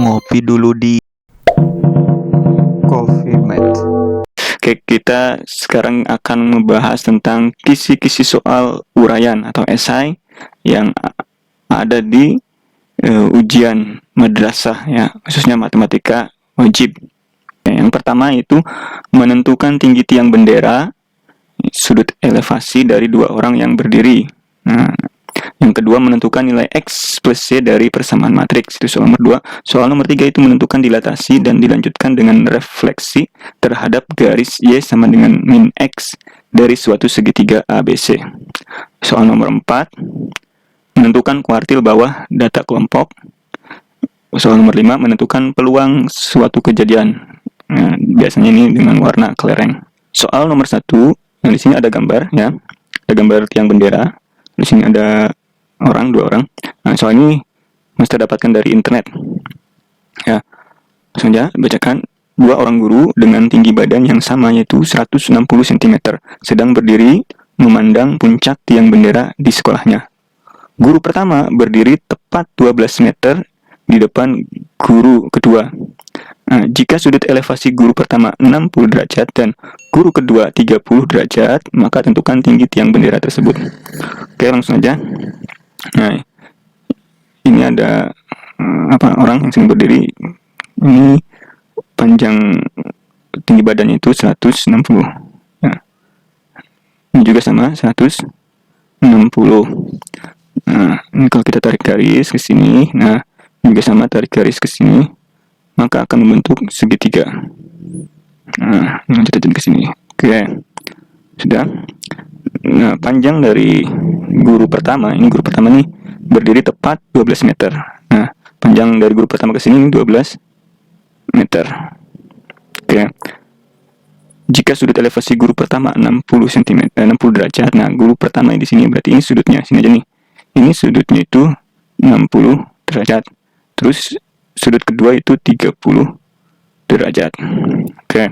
Ngopi dulu di Coffee Mate. Oke, kita sekarang akan membahas tentang kisi-kisi soal uraian atau esai yang ada di ujian madrasah ya, khususnya matematika wajib. Yang pertama itu menentukan tinggi tiang bendera, sudut elevasi dari dua orang yang berdiri. Nah, yang kedua menentukan nilai X plus Y dari persamaan matriks, itu soal nomor 2. Soal nomor 3 itu menentukan dilatasi dan dilanjutkan dengan refleksi terhadap garis Y sama dengan min X dari suatu segitiga ABC. Soal nomor 4 menentukan kuartil bawah data kelompok. Soal nomor 5 menentukan peluang suatu kejadian. Nah, biasanya ini dengan warna kelereng. Soal nomor 1, yang di sini ada gambar ya. Ada gambar tiang bendera. Di sini ada dua orang. Nah, soal ini mesti dapatkan dari internet. Ya, langsung aja bacakan. Dua orang guru dengan tinggi badan yang sama yaitu 160 cm sedang berdiri memandang puncak tiang bendera di sekolahnya. Guru pertama berdiri tepat 12 meter di depan guru kedua. Nah, jika sudut elevasi guru pertama 60 derajat dan guru kedua 30 derajat, maka tentukan tinggi tiang bendera tersebut. Oke, langsung aja. Nah, ini ada orang yang sedang berdiri. Ini panjang tinggi badannya itu 160. Nah, ini juga sama 160. Nah, ini kalau kita tarik garis ke sini, nah juga sama tarik garis ke sini, maka akan membentuk segitiga. Nah, lanjut aja ke sini. Oke, sudah. Nah, panjang dari guru pertama, ini guru pertama nih berdiri tepat 12 meter. Nah, panjang dari guru pertama ke sini 12 meter. Oke. Jika sudut elevasi guru pertama 60 cm, 60 derajat. Nah, guru pertama di sini berarti ini sudutnya, sini aja nih. Ini sudutnya itu 60 derajat. Terus sudut kedua itu 30 derajat. Oke.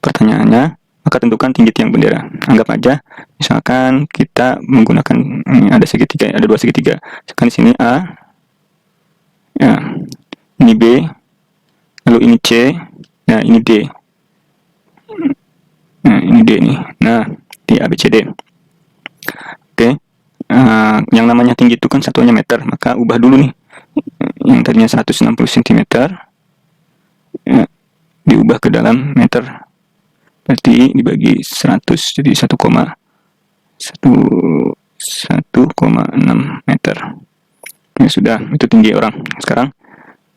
Pertanyaannya, maka tentukan tinggi tiang bendera. Anggap aja, misalkan kita menggunakan ini ada segitiga, ada dua segitiga. Misalkan di sini A, ya, ini B, lalu ini C, nah ini D. Nah ini D nih. Nah di A B C D. Oke. Yang namanya tinggi itu kan satuannya meter, maka ubah dulu nih. Yang tadinya 160 cm, ya, diubah ke dalam meter. Berarti dibagi 100 jadi 1,6 meter. Ya sudah, itu tinggi orang. Sekarang,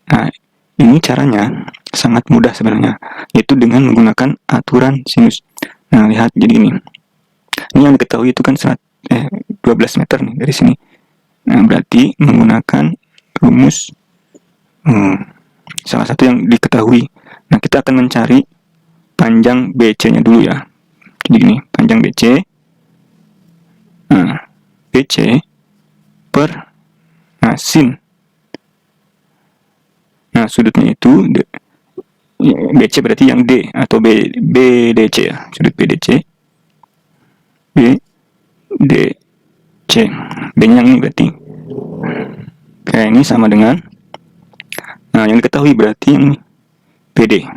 nah ini caranya sangat mudah sebenarnya, yaitu dengan menggunakan aturan sinus. Nah lihat jadi ini. Ini yang diketahui itu kan 12 meter nih dari sini. Nah berarti menggunakan rumus salah satu yang diketahui. Nah kita akan mencari panjang BC-nya dulu ya. Jadi gini, panjang BC. Nah, BC per sin. Nah, sudutnya itu BC berarti yang D atau BDC ya. Sudut BDC. BDC. B-nya yang ini berarti. Oke, ini sama dengan, nah yang diketahui berarti yang ini BD.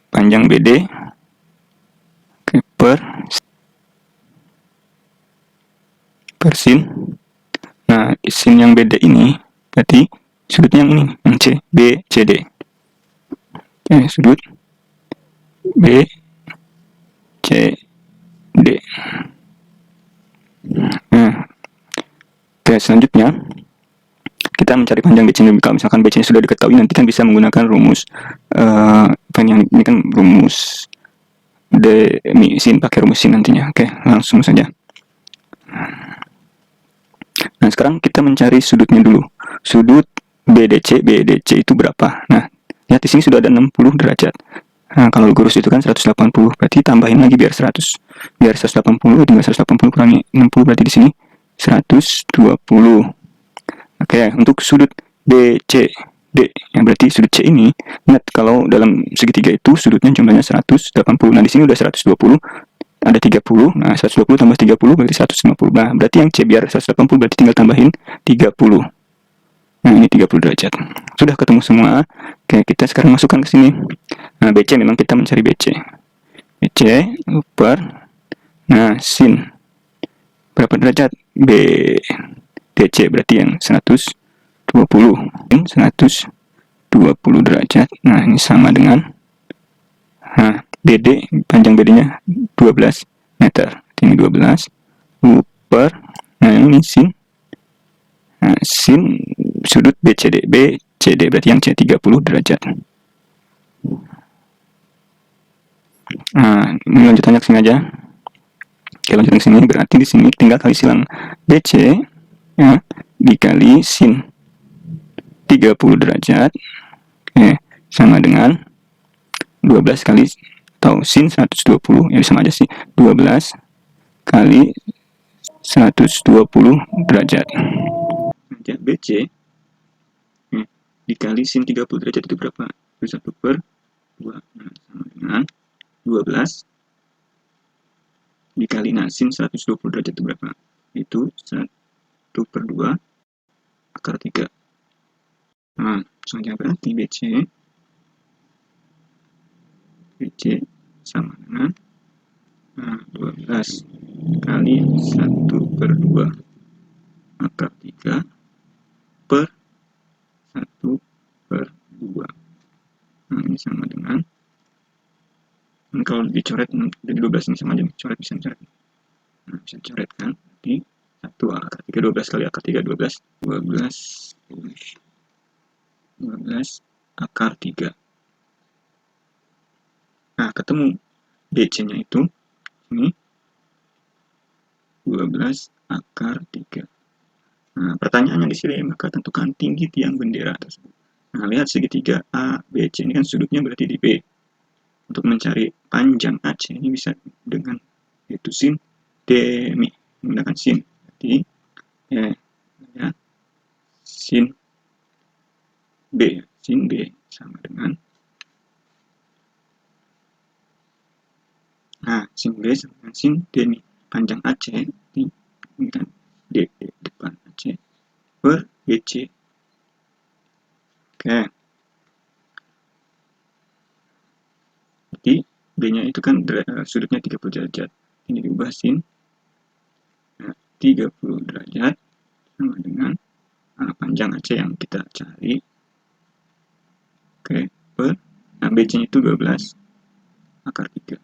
Panjang BD per sin. Nah, sin yang BD ini berarti sudutnya yang ini, yang C, B, C, D. Oke, sudut B, C, D. Nah, oke, selanjutnya kita mencari panjang BC. Kalau misalkan BC sudah diketahui, nanti kan bisa menggunakan rumus yang ini kan rumus sin, pakai rumus sin nantinya. Oke, langsung saja. Nah, sekarang kita mencari sudutnya dulu. Sudut BDC itu berapa? Nah, lihat di sini sudah ada 60 derajat. Nah, kalau lurus itu kan 180, berarti tambahin lagi biar 100. Biar 180, tinggal 180 kurangi 60, berarti di sini 120. Oke, untuk sudut BCD, yang berarti sudut C ini, ingat kalau dalam segitiga itu sudutnya jumlahnya 180. Nah, di sini udah 120, ada 30. Nah, 120 tambah 30 berarti 150. Nah, berarti yang C biar 180 berarti tinggal tambahin 30. Nah, ini 30 derajat. Sudah ketemu semua. Oke, kita sekarang masukkan ke sini. Nah, BC memang kita mencari BC. BC per, nah, sin berapa derajat? B DC berarti yang 120. 120 derajat. Nah, ini sama dengan, nah, BD, panjang BD-nya 12 meter. Ini 12 U per, nah ini sin. Nah, sin sudut BCD. BCD berarti yang C 30 derajat. Nah, ini lanjutannya ke sini aja. Oke, lanjutan ke sini berarti di sini tinggal kali silang BC ya, dikali sin 30 derajat. Oke, sama dengan 12 kali atau sin 120, ya sama aja sih, 12 kali 120 derajat. Nanti BC dikali sin 30 derajat itu berapa? 1 per 2, nah, sama dengan 12 dikali, nah, sin 120 derajat itu berapa? Itu 1 per 2 akar 3. Nah, selanjutnya berarti BC sama dengan, nah, 12 kali 1 per 2 akar 3 per 1 per 2. Nah, ini sama dengan, kalau dicoret jadi 12, ini sama aja, coret bisa dicoret. Nah, bisa dicoret kan, di 1 akar 3, 12 kali akar 3, 12 akar 3. Nah, ketemu BC-nya itu ini 12 akar 3. Nah, pertanyaannya di sini, maka tentukan tinggi tiang bendera tersebut. Nah, lihat segitiga ABC ini kan sudutnya berarti di B. Untuk mencari panjang AC ini bisa dengan yaitu sin D mi, menggunakan sin. Berarti ya, sin B sama dengan, nah, sin B sama dengan sin D mi. Panjang AC ini kan D depan AC per BC. Oke. Jadi B-nya itu kan sudutnya 30 derajat. Ini diubah sin, nah, 30 derajat sama dengan panjang AC yang kita cari. Oke, per, nah, BC-nya itu 12 akar 3.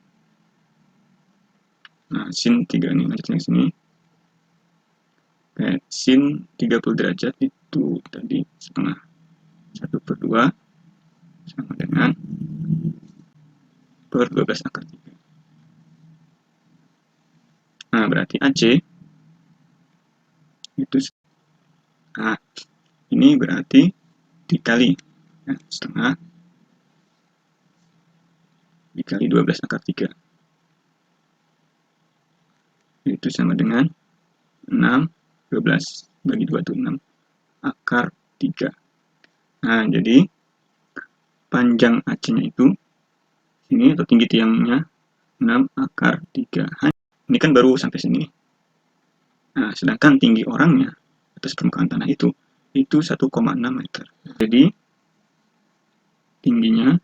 Nah, sin 3 ini lanjutnya ke sini. Oke, sin 30 derajat itu tadi setengah 1 per 2 sama dengan per 12 akar 3. Nah, berarti AC itu, nah, ini berarti dikali, ya, setengah dikali 12 akar 3. Itu sama dengan 6, 12 bagi 2 itu 6 akar 3. Nah, jadi panjang AC-nya itu sini, atau tinggi tiangnya 6 akar 3. Ini kan baru sampai sini. Nah, sedangkan tinggi orangnya atas permukaan tanah itu 1,6 meter. Jadi tingginya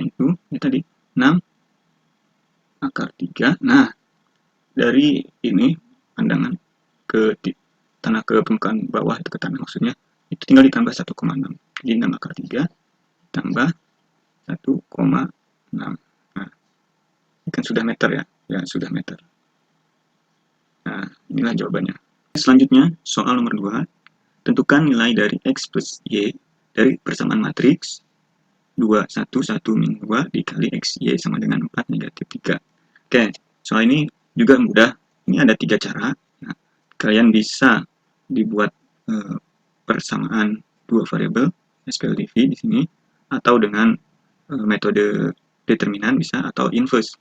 itu ya tadi 6 akar 3. Nah, dari ini pandangan ke tanah, ke permukaan bawah itu ke tanah maksudnya, itu tinggal ditambah 1,6. Jadi 6 akar 3 tambah 1,6. Nah, ini kan sudah meter ya. Ya, sudah meter. Nah, inilah jawabannya. Selanjutnya, soal nomor 2. Tentukan nilai dari X plus Y dari persamaan matriks 2, 1, 1, min 2 dikali X, Y sama dengan 4, negatif 3. Oke, soal ini juga mudah. Ini ada 3 cara. Nah, kalian bisa dibuat persamaan 2 variabel, SPLDV di sini, atau dengan metode determinan bisa, atau inverse.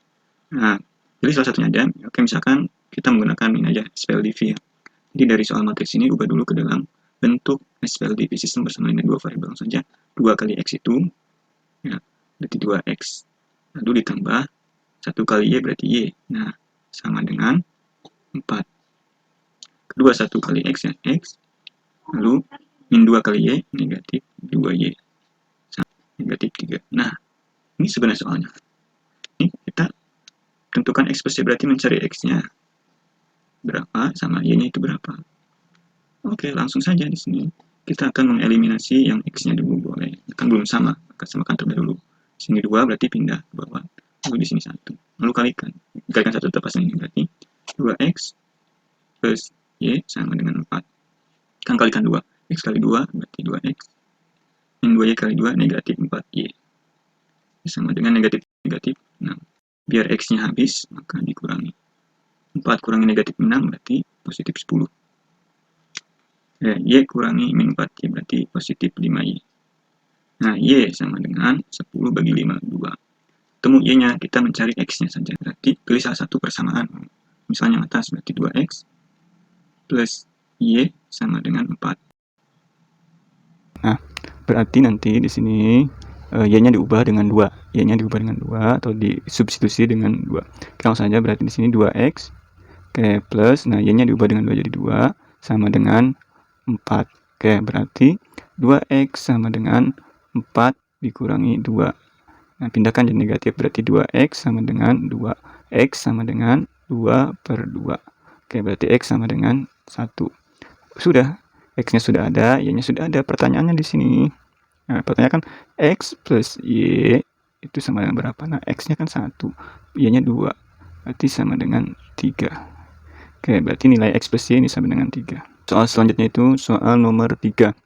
Nah, pilih salah satunya aja. Oke, misalkan kita menggunakan ini aja, SPLDV. Jadi dari soal matriks ini ubah dulu ke dalam bentuk SPLDV, sistem persamaan linear 2 variabel saja. 2 kali X itu, ya, berarti 2X. Lalu ditambah 1 kali Y berarti Y. Nah, sama dengan 4. Kedua 1 kali X ya, X. Lalu min 2 kali Y, negatif 2Y. Negatif 3. Nah, ini sebenarnya soalnya. Ini kita tentukan ekspresi berarti mencari X-nya berapa sama Y-nya itu berapa. Oke, langsung saja di sini. Kita akan mengeliminasi yang X-nya dulu, boleh. Kan belum sama, maka samakan terlebih dulu. Sini 2 berarti pindah ke bawah. Lalu di sini 1. Lalu kalikan. Kalikan 1 tetap pasang ini berarti 2X plus Y sama dengan 4. Kan kalikan 2. X kali 2 berarti 2X. Min 2Y kali 2 negatif 4Y. Sama dengan negatif 6. Biar X-nya habis, maka dikurangi. 4 kurangi negatif 6 berarti positif 10. Y kurangi min 4Y berarti positif 5Y. Nah, Y sama dengan 10 bagi 5, 2. Temu Y-nya, kita mencari X-nya saja. Berarti pilih salah satu persamaan. Misalnya yang atas berarti 2X plus Y sama dengan 4. Nah, berarti nanti di sini Y-nya diubah dengan 2. Y-nya diubah dengan 2 atau disubstitusi dengan 2. Langsung saja berarti di sini 2X. Oke, plus, nah Y-nya diubah dengan 2 jadi 2 sama dengan 4. Oke, berarti 2X sama dengan 4 dikurangi 2. Nah, pindahkan jadi negatif, berarti 2X sama dengan 2. X sama dengan 2 per 2. Oke, berarti X sama dengan 1. Sudah, X-nya sudah ada, Y-nya sudah ada. Pertanyaannya di sini. Nah, pertanyaan kan X plus Y itu sama dengan berapa? Nah, X-nya kan 1, Y-nya 2. Berarti sama dengan 3. Oke, berarti nilai X plus Y ini sama dengan 3. Soal selanjutnya itu soal nomor 3.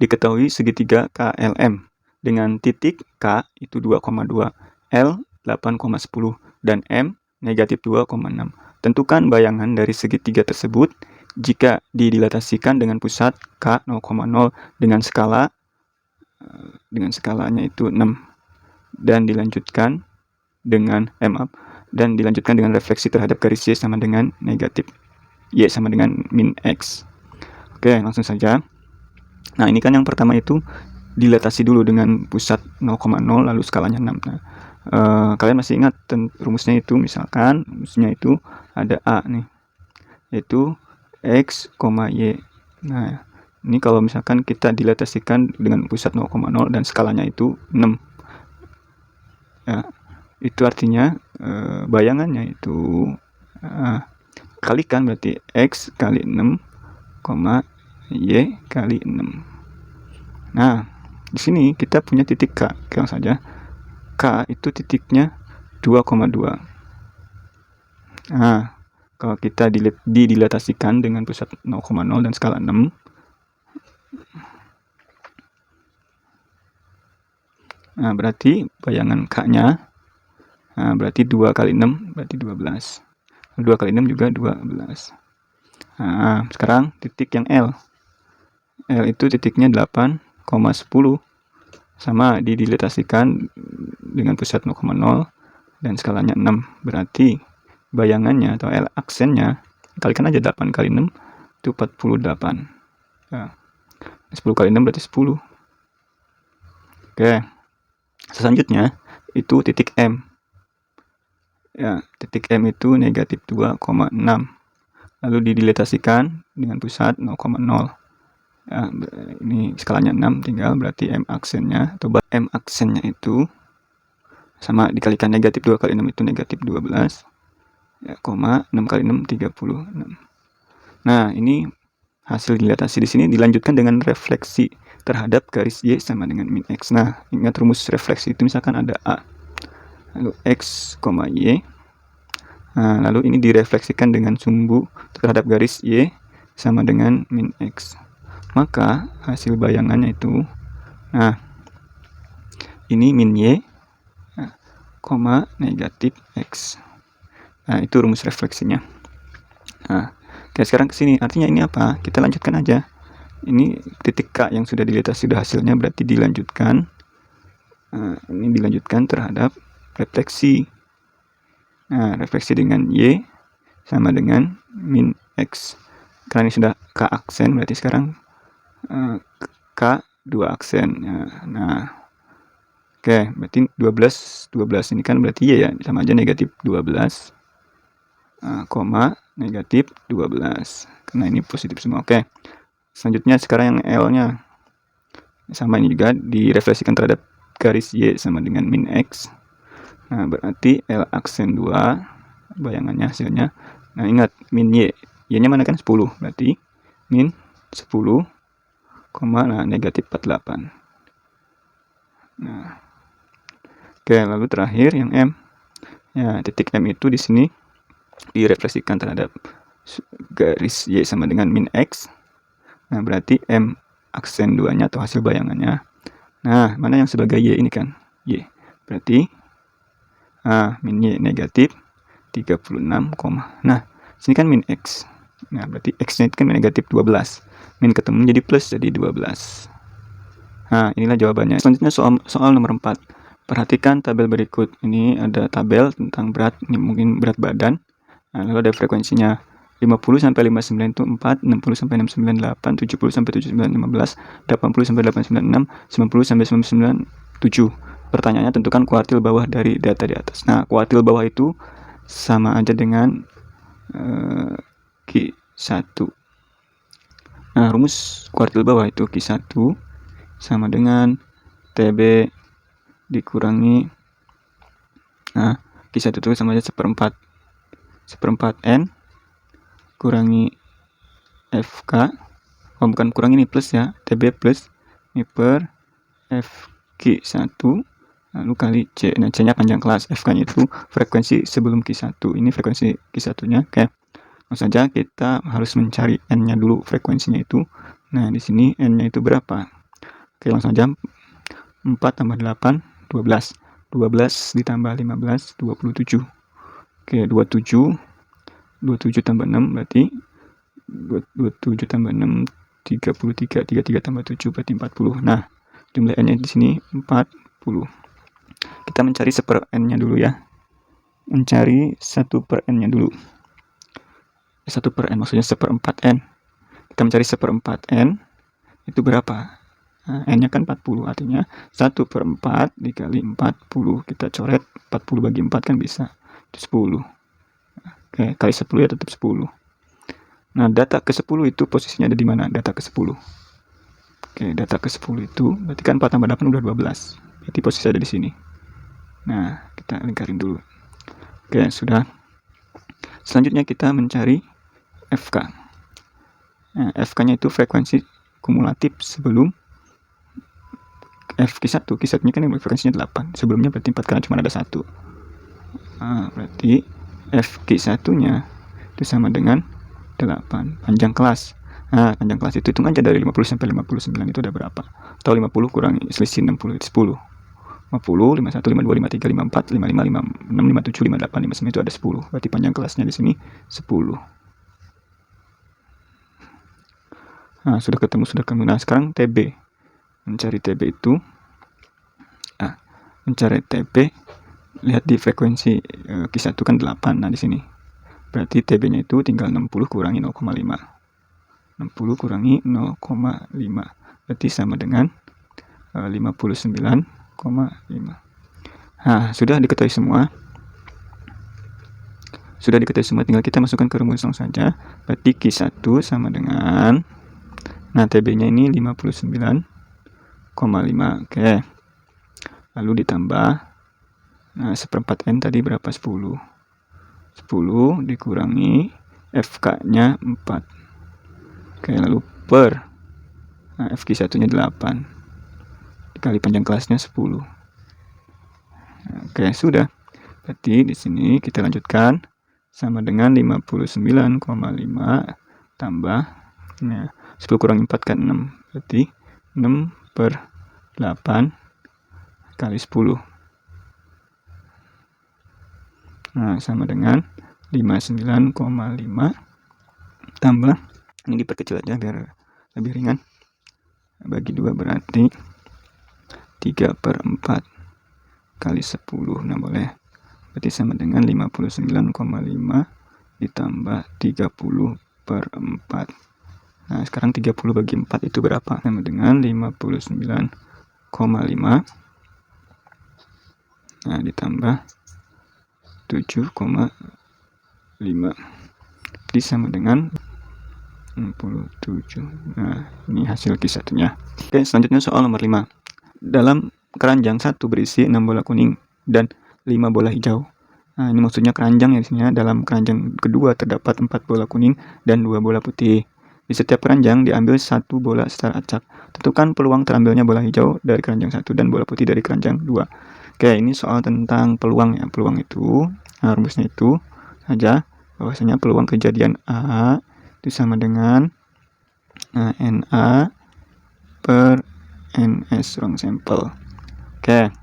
Diketahui segitiga KLM dengan titik K itu 2,2, L 8,10, dan M negatif 2,6. Tentukan bayangan dari segitiga tersebut jika didilatasikan dengan pusat K 0,0 dengan skalanya itu 6 dan dilanjutkan dengan dengan refleksi terhadap garis Y sama dengan negatif Y sama dengan min X. Oke, langsung saja. Nah, ini kan yang pertama itu dilatasi dulu dengan pusat 0,0 lalu skalanya 6. Nah, kalian masih ingat rumusnya itu, misalkan rumusnya itu ada A nih, yaitu X, Y. Nah, ini kalau misalkan kita dilatasikan dengan pusat 0,0 dan skalanya itu 6. Ya, itu artinya bayangannya itu kalikan berarti X kali 6, Y kali 6. Nah, di sini kita punya titik K. Langsung saja. K itu titiknya 2,2. Nah, kalau kita didilatasikan dengan pusat 0,0 dan skala 6, nah berarti bayangan K-nya, nah berarti 2 kali 6 berarti 12. 2 kali 6 juga 12. Nah, sekarang titik yang L. L itu titiknya 8,10. Sama didilatasikan dengan pusat 0,0 dan skalanya 6. Berarti bayangannya atau L aksennya, kalikan aja 8 kali 6 itu 48. Nah, 10 kali 6 berarti 10. Oke, selanjutnya itu titik M. Ya, titik M itu negatif 2,6. Lalu didilatasikan dengan pusat 0,0. Ya, ini skalanya 6, tinggal berarti M aksennya atau M aksennya itu sama dikalikan negatif 2 kali 6 itu negatif 12. Ya, 6 kali 6 36. Nah, ini hasil dilatasi di sini dilanjutkan dengan refleksi terhadap garis Y sama dengan min X. Nah, ingat rumus refleksi itu misalkan ada A, lalu X, Y. Nah, lalu ini direfleksikan dengan sumbu terhadap garis Y sama dengan min X. Maka hasil bayangannya itu, nah, ini min Y, negatif X. Nah, itu rumus refleksinya. Nah, oke, sekarang ke sini. Artinya ini apa? Kita lanjutkan aja. Ini titik K yang sudah dilatasi, sudah hasilnya, berarti dilanjutkan. Nah, ini dilanjutkan terhadap refleksi. Nah, refleksi dengan Y sama dengan min X. Karena ini sudah K aksen, berarti sekarang K 2 aksen. Nah, Oke, berarti 12 ini kan berarti ya sama aja negatif 12, koma negatif 12. Karena ini positif semua. Oke. Selanjutnya sekarang yang L-nya. Sama ini juga direfleksikan terhadap garis Y sama dengan min X. Nah, berarti L aksen 2 bayangannya hasilnya. Nah, ingat min Y. Y-nya mana kan 10. Berarti min 10, nah, negatif 48. Nah. Oke, lalu terakhir yang M. Ya, titik M itu di sini direfleksikan terhadap garis Y sama dengan min X. Nah, berarti M aksen 2-nya atau hasil bayangannya. Nah, mana yang sebagai Y ini kan? Y. Berarti min Y negatif 36, nah, sini kan min X. Nah, berarti X-nya itu kan negatif 12. Min ketemu jadi plus, jadi 12. Nah, inilah jawabannya. Selanjutnya soal nomor 4. Perhatikan tabel berikut. Ini ada tabel tentang berat, ini mungkin berat badan. Nah, lalu ada frekuensinya. 50 sampai 59 itu 4, 60 sampai 69 8, 70 sampai 79 15, 80 sampai 89 6, 90 sampai 99 7. Pertanyaannya tentukan kuartil bawah dari data di atas. Nah, kuartil bawah itu sama aja dengan Q1. Nah, rumus kuartil bawah itu Q1 sama dengan TB dikurangi, nah, Q1 itu sama aja seperempat N kurangi FK, bukan kurangi ini plus ya, TB plus ini per FQ1 lalu kali C. Nah, C nya panjang kelas, FK nya itu frekuensi sebelum Q1, ini frekuensi Q1 nya. Oke, langsung saja kita harus mencari N nya dulu, frekuensinya itu. Nah, di sini N nya itu berapa? Oke, langsung aja. 4 tambah 8 12, 12 ditambah 15 27. Oke, 27 tambah 6 berarti 27 tambah 6 33, 33 tambah 7 berarti 40. Nah, jumlah N nya di sini 40. Kita mencari 1/n nya dulu ya. Mencari 1/n nya dulu. 1/n maksudnya 1/4 N. Kita mencari 1/4 N itu berapa? Nah, N nya kan 40, artinya 1/4 dikali 40. Kita coret 40 bagi 4 kan bisa. Itu 10. Oke, kali 10 ya tetap 10. Nah, data ke-10 itu posisinya ada di mana? Data ke-10. Oke, data ke-10 itu berarti kan 4 tambah 8 udah 12. Berarti posisi ada di sini. Nah, kita lingkarin dulu. Oke, sudah. Selanjutnya kita mencari FK. Nah, FK-nya itu frekuensi kumulatif sebelum Q1 nya kan frekuensinya 8. Sebelumnya berarti 4 karena cuma ada 1. Nah, berarti Q1-nya itu sama dengan 8. Panjang kelas. Nah, panjang kelas itu hitung aja dari 50 sampai 59 itu ada berapa? Atau 50 kurangi selisih 60 itu 10. 50, 51, 52, 53, 54, 55, 56, 57, 58, 59 itu ada 10. Berarti panjang kelasnya di sini 10. Nah, sudah ketemu. Nah, sekarang TB. Mencari TB itu, mencari TB, lihat di frekuensi Q1 kan 8. Nah, di sini berarti TB-nya itu tinggal 60 kurangi 0,5. 60 kurangi 0,5 berarti sama dengan 59,5. Nah, sudah diketahui semua. Tinggal kita masukkan ke rumus saja. Berarti Q1 sama dengan, nah, TB-nya ini 59,5. Oke. Lalu ditambah, nah, 1/4 N tadi berapa? 10. 10 dikurangi FK-nya 4. Oke, lalu per, nah, FQ1-nya 8. Dikali panjang kelasnya 10. Oke, sudah. Berarti di sini kita lanjutkan sama dengan 59,5 tambah, nah, 10 kurangi 4 kan 6. Berarti 6/8 kali 10. Nah, sama dengan 59,5 tambah, ini diperkecil aja biar lebih ringan. Bagi 2 berarti 3/4 kali 10. Nah, boleh. Berarti sama dengan 59,5 ditambah 30/4. Nah, sekarang 30 bagi 4 itu berapa? Sama dengan 59,5 Nah, ditambah 7,5. Jadi sama dengan 67. Nah, ini hasil Q1-nya. Oke, selanjutnya soal nomor 5. Dalam keranjang 1 berisi 6 bola kuning dan 5 bola hijau. Nah, ini maksudnya keranjang ya, disini. Dalam keranjang kedua terdapat 4 bola kuning dan 2 bola putih. Di setiap keranjang diambil 1 bola secara acak. Tentukan peluang terambilnya bola hijau dari keranjang 1 dan bola putih dari keranjang 2. Oke, ini soal tentang peluang ya. Peluang itu, rumusnya itu saja bahwasanya peluang kejadian A itu sama dengan NA per NS ruang sampel. Oke.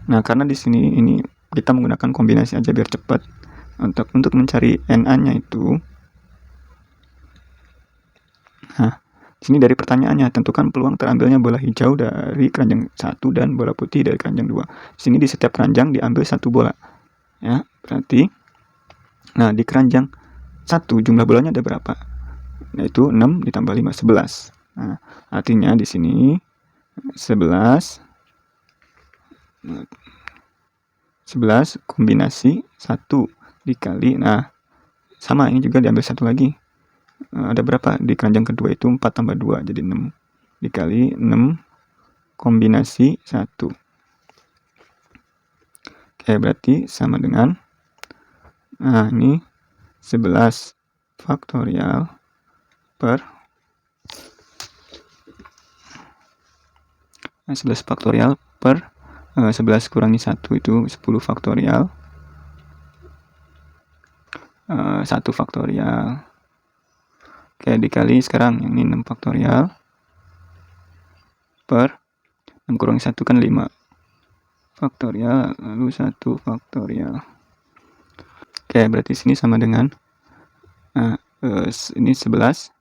Nah, karena di sini ini kita menggunakan kombinasi aja biar cepat. Untuk mencari NA-nya itu, nah, sini dari pertanyaannya, tentukan peluang terambilnya bola hijau dari keranjang 1 dan bola putih dari keranjang 2. Sini di setiap keranjang diambil 1 bola. Ya, berarti nah di keranjang 1 jumlah bolanya ada berapa? Yaitu 6 ditambah 5, 11. Nah, artinya di sini 11 kombinasi 1 dikali, nah sama ini juga diambil 1 lagi. Ada berapa di keranjang kedua itu? 4 tambah 2 jadi 6 dikali 6 kombinasi 1. Oke, berarti sama dengan, nah ini 11 faktorial per 11 faktorial per 11 kurangi 1 itu 10 faktorial, 1 faktorial. Oke, dikali sekarang yang ini 6 faktorial per 6 kurangi 1 kan 5 faktorial, lalu 1 faktorial. Oke, berarti sini sama dengan ini 11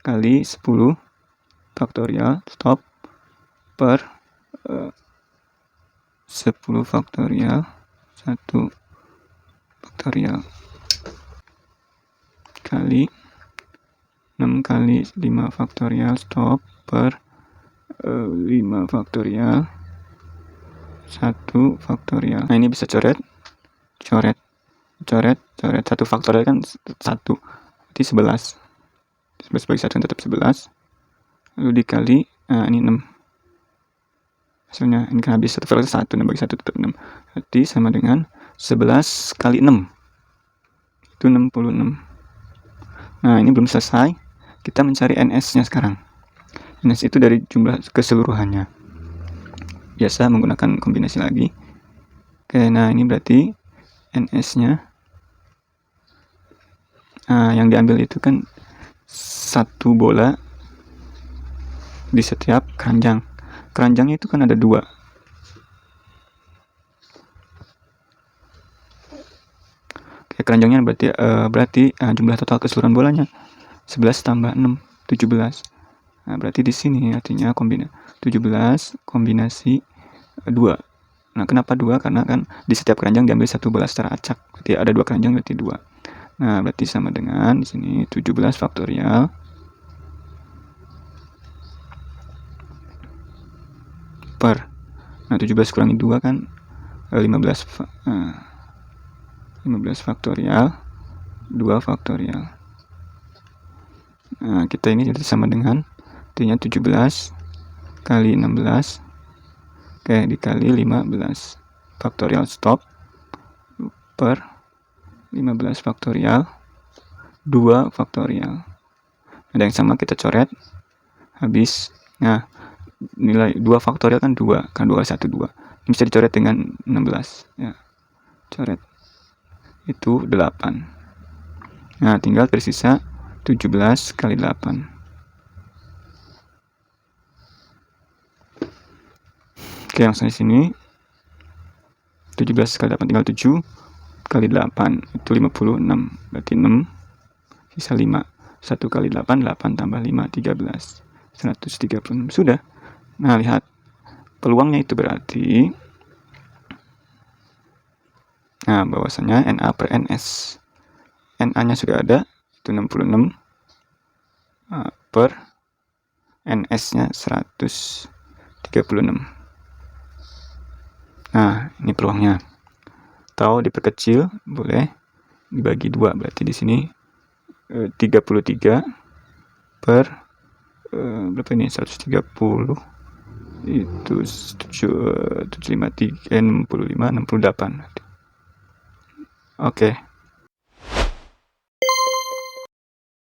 kali 10 faktorial stop per 10 faktorial 1 faktorial kali 6 kali 5 faktorial stop per 5 faktorial 1 faktorial. Nah, ini bisa coret 1 faktorial kan 1, berarti 11 bagi 1 kan tetap 11, lalu dikali, ini 6 hasilnya, ini kan habis 1 faktorial 1, 6 bagi 1 tetap 6, berarti sama dengan 11 kali 6 itu 66. Nah, ini belum selesai, kita mencari NS nya sekarang. NS itu dari jumlah keseluruhannya, biasa menggunakan kombinasi lagi. Oke, nah ini berarti NS nya, yang diambil itu kan 1 bola di setiap keranjang. Keranjangnya itu kan ada 2. Oke, keranjangnya berarti jumlah total keseluruhan bolanya 11 tambah 6, 17. Nah, berarti di sini artinya 17 kombinasi 2. Nah, kenapa 2? Karena kan di setiap keranjang diambil 1 bola secara acak. Berarti ada 2 keranjang, berarti 2. Nah, berarti sama dengan di sini 17 faktorial per, nah 17 kurangi 2 kan 15 faktorial 2 faktorial. Nah, kita ini jadi sama dengan artinya 17 kali 16 dikali 15 faktorial stop per 15 faktorial 2 faktorial. Ada yang sama kita coret habis. Nah, nilai 2 faktorial kan 2 kan 2 1 2. Ini bisa dicoret dengan 16 ya. Coret itu 8. Nah, tinggal tersisa 17 kali 8. Oke, langsung di sini 17 kali 8 tinggal 7 kali 8 itu 56, berarti 6 sisa 5. 1 kali 8 tambah 5 13, 136. Sudah. Nah, lihat peluangnya itu berarti bahwasanya NA per NS. NA nya sudah ada, itu 66 per NS nya 136. Nah, ini peluangnya. Atau diperkecil, boleh. Dibagi 2, berarti di sini 33 per berapa ini? 130 itu 753 65 68. Oke.